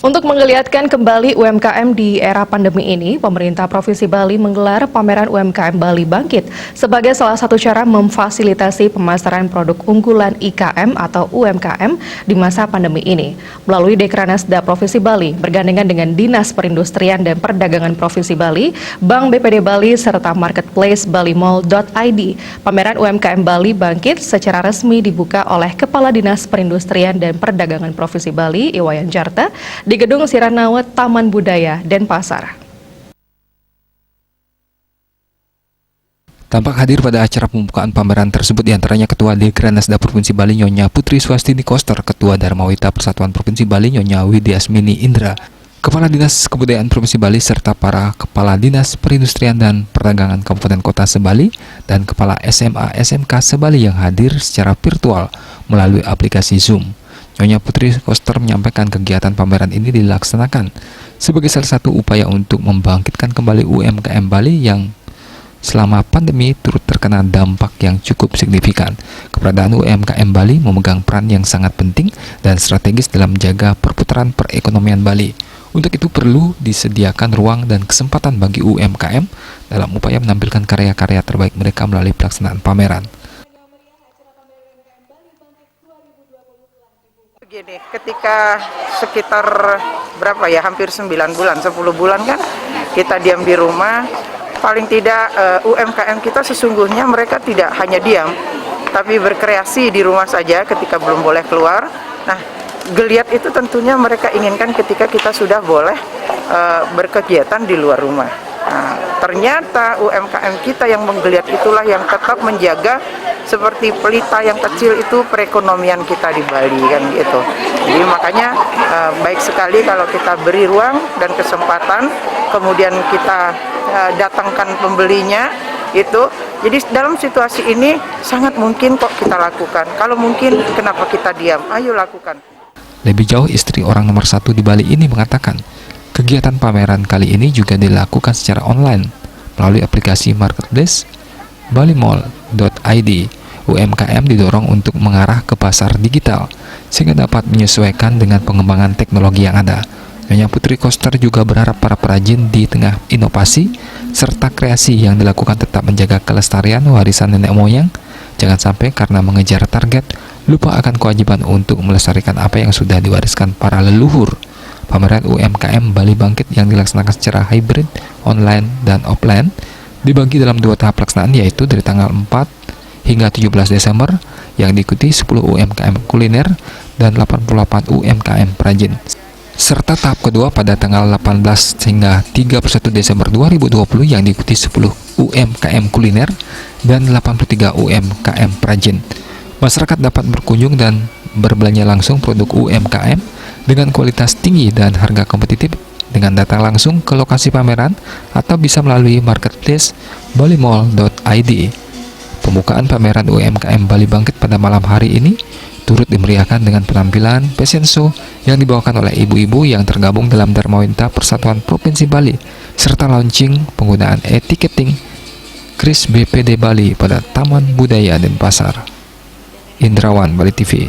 Untuk menggeliatkan kembali UMKM di era pandemi ini, pemerintah Provinsi Bali menggelar pameran UMKM Bali Bangkit sebagai salah satu cara memfasilitasi pemasaran produk unggulan IKM atau UMKM di masa pandemi ini. Melalui Dekranasda Provinsi Bali, bergandengan dengan Dinas Perindustrian dan Perdagangan Provinsi Bali, Bank BPD Bali, serta Marketplace balimall.id, pameran UMKM Bali Bangkit secara resmi dibuka oleh Kepala Dinas Perindustrian dan Perdagangan Provinsi Bali, Iwayan Jarta, di Gedung Siranawet Taman Budaya Denpasar. Tampak hadir pada acara pembukaan pameran tersebut diantaranya Ketua Dekranasda Provinsi Bali Nyonya Putri Swastini Koster, Ketua Dharmawita Persatuan Provinsi Bali Nyonya Widyasmini Indra, Kepala Dinas Kebudayaan Provinsi Bali serta para Kepala Dinas Perindustrian dan Perdagangan Kabupaten Kota Sebali dan Kepala SMA SMK Sebali yang hadir secara virtual melalui aplikasi Zoom. Nyonya Putri Koster menyampaikan kegiatan pameran ini dilaksanakan sebagai salah satu upaya untuk membangkitkan kembali UMKM Bali yang selama pandemi turut terkena dampak yang cukup signifikan. Keberadaan UMKM Bali memegang peran yang sangat penting dan strategis dalam menjaga perputaran perekonomian Bali. Untuk itu perlu disediakan ruang dan kesempatan bagi UMKM dalam upaya menampilkan karya-karya terbaik mereka melalui pelaksanaan pameran. Gini, ketika sekitar hampir 9 bulan, 10 bulan kan kita diam di rumah, paling tidak UMKM kita sesungguhnya mereka tidak hanya diam, tapi berkreasi di rumah saja ketika belum boleh keluar. Nah, geliat itu tentunya mereka inginkan ketika kita sudah boleh berkegiatan di luar rumah. Nah, ternyata UMKM kita yang menggeliat itulah yang tetap menjaga seperti pelita yang kecil itu perekonomian kita di Bali kan gitu. Jadi makanya baik sekali kalau kita beri ruang dan kesempatan, kemudian kita datangkan pembelinya itu. Jadi dalam situasi ini sangat mungkin kok kita lakukan. Kalau mungkin kenapa kita diam? Ayo lakukan. Lebih jauh, istri orang nomor 1 di Bali ini mengatakan, kegiatan pameran kali ini juga dilakukan secara online melalui aplikasi Marketplace balimall.id. UMKM didorong untuk mengarah ke pasar digital sehingga dapat menyesuaikan dengan pengembangan teknologi yang ada. Nyonya Putri Koster juga berharap para perajin di tengah inovasi serta kreasi yang dilakukan tetap menjaga kelestarian warisan nenek moyang. Jangan sampai karena mengejar target lupa akan kewajiban untuk melestarikan apa yang sudah diwariskan para leluhur. Pameran UMKM Bali Bangkit yang dilaksanakan secara hybrid, online dan offline dibagi dalam 2 tahap pelaksanaan, yaitu dari tanggal 4 hingga 17 Desember yang diikuti 10 UMKM kuliner dan 88 UMKM perajin. Serta tahap kedua pada tanggal 18 hingga 31 Desember 2020 yang diikuti 10 UMKM kuliner dan 83 UMKM perajin. Masyarakat dapat berkunjung dan berbelanja langsung produk UMKM dengan kualitas tinggi dan harga kompetitif dengan datang langsung ke lokasi pameran atau bisa melalui Marketplace balimall.id. Pembukaan pameran UMKM Bali Bangkit pada malam hari ini turut dimeriahkan dengan penampilan fashion show yang dibawakan oleh ibu-ibu yang tergabung dalam Dharmawita Persatuan Provinsi Bali serta launching penggunaan e-ticketing Kris BPD Bali pada Taman Budaya Denpasar. Indrawan, Bali TV.